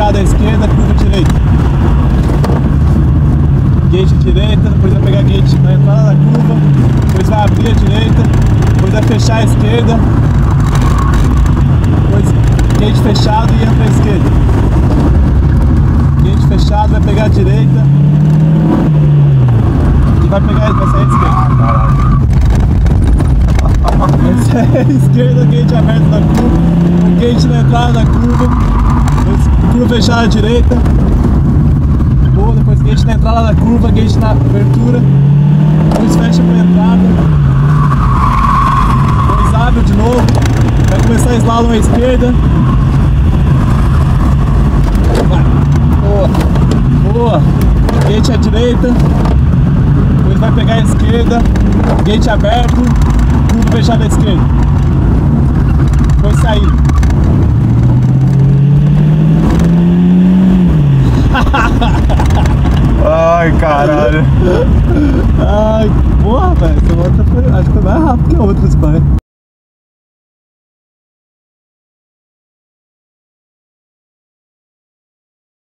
fechada à esquerda, curva direita. Gate direita, depois vai pegar gate na entrada da curva, depois vai abrir a direita, depois vai fechar a esquerda, depois gate fechado e entra à esquerda. Gate fechado, vai pegar a direita e vai sair à esquerda. Vai sair à esquerda, gate aberto da curva, o gate na entrada da curva, depois curva fechada à direita. Depois gate na entrada da curva, gate na abertura, depois fecha para a entrada, depois abre de novo, vai começar slalom à esquerda, vai, boa, gate à direita, depois vai pegar a esquerda, gate aberto, curva fechada à esquerda, depois sair. Ai, caralho. Ai, porra, velho, essa volta foi, acho que foi mais rápido que a outra, pai.